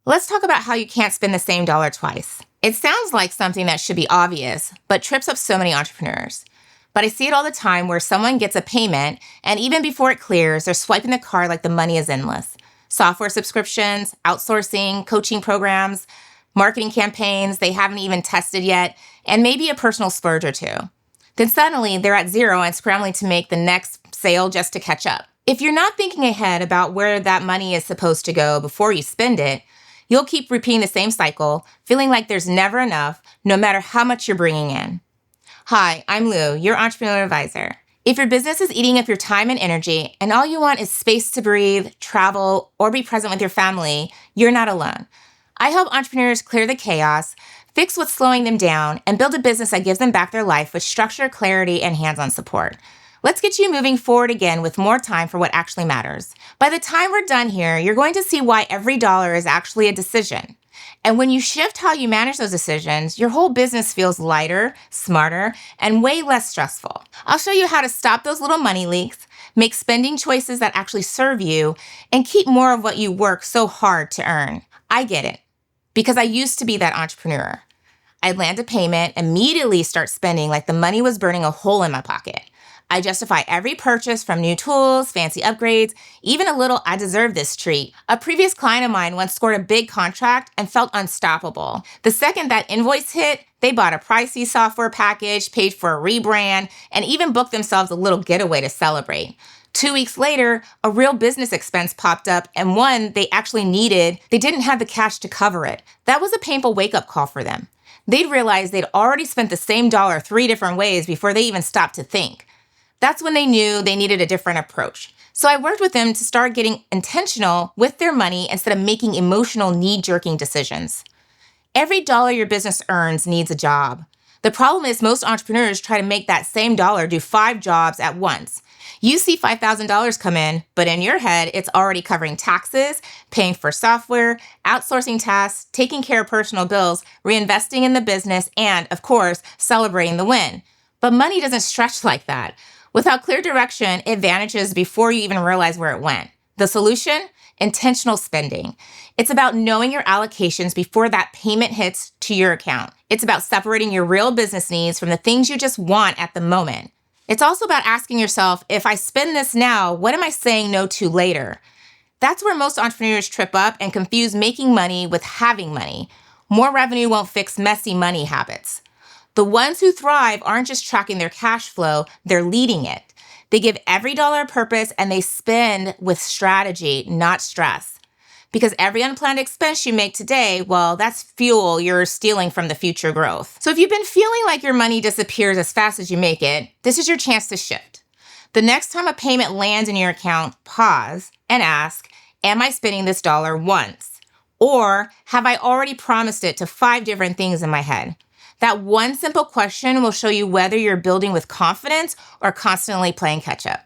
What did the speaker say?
Let's talk about how you can't spend the same dollar twice. It sounds like something that should be obvious, but trips up so many entrepreneurs. But I see it all the time where someone gets a payment, and even before it clears, they're swiping the card like the money is endless. Software subscriptions, outsourcing, coaching programs, marketing campaigns they haven't even tested yet, and maybe a personal splurge or two. Then suddenly they're at zero and scrambling to make the next sale just to catch up. If you're not thinking ahead about where that money is supposed to go before you spend it, you'll keep repeating the same cycle, feeling like there's never enough, no matter how much you're bringing in. Hi, I'm Lou, your entrepreneur advisor. If your business is eating up your time and energy, and all you want is space to breathe, travel, or be present with your family, you're not alone. I help entrepreneurs clear the chaos, fix what's slowing them down, and build a business that gives them back their life with structure, clarity, and hands-on support. Let's get you moving forward again with more time for what actually matters. By the time we're done here, you're going to see why every dollar is actually a decision. And when you shift how you manage those decisions, your whole business feels lighter, smarter, and way less stressful. I'll show you how to stop those little money leaks, make spending choices that actually serve you, and keep more of what you work so hard to earn. I get it, because I used to be that entrepreneur. I'd land a payment, immediately start spending like the money was burning a hole in my pocket. I justify every purchase, from new tools, fancy upgrades, even a little "I deserve this" treat. A previous client of mine once scored a big contract and felt unstoppable. The second that invoice hit, they bought a pricey software package, paid for a rebrand, and even booked themselves a little getaway to celebrate. 2 weeks later, a real business expense popped up, and one they actually needed, they didn't have the cash to cover it. That was a painful wake-up call for them. They'd realized they'd already spent the same dollar 3 different ways before they even stopped to think. That's when they knew they needed a different approach. So I worked with them to start getting intentional with their money instead of making emotional knee-jerking decisions. Every dollar your business earns needs a job. The problem is most entrepreneurs try to make that same dollar do 5 jobs at once. You see $5,000 come in, but in your head, it's already covering taxes, paying for software, outsourcing tasks, taking care of personal bills, reinvesting in the business, and, of course, celebrating the win. But money doesn't stretch like that. Without clear direction, it vanishes before you even realize where it went. The solution? Intentional spending. It's about knowing your allocations before that payment hits to your account. It's about separating your real business needs from the things you just want at the moment. It's also about asking yourself, if I spend this now, what am I saying no to later? That's where most entrepreneurs trip up and confuse making money with having money. More revenue won't fix messy money habits. The ones who thrive aren't just tracking their cash flow, they're leading it. They give every dollar a purpose, and they spend with strategy, not stress. Because every unplanned expense you make today, well, that's fuel you're stealing from the future growth. So if you've been feeling like your money disappears as fast as you make it, this is your chance to shift. The next time a payment lands in your account, pause and ask, am I spending this dollar once? Or have I already promised it to 5 different things in my head? That one simple question will show you whether you're building with confidence or constantly playing catch up.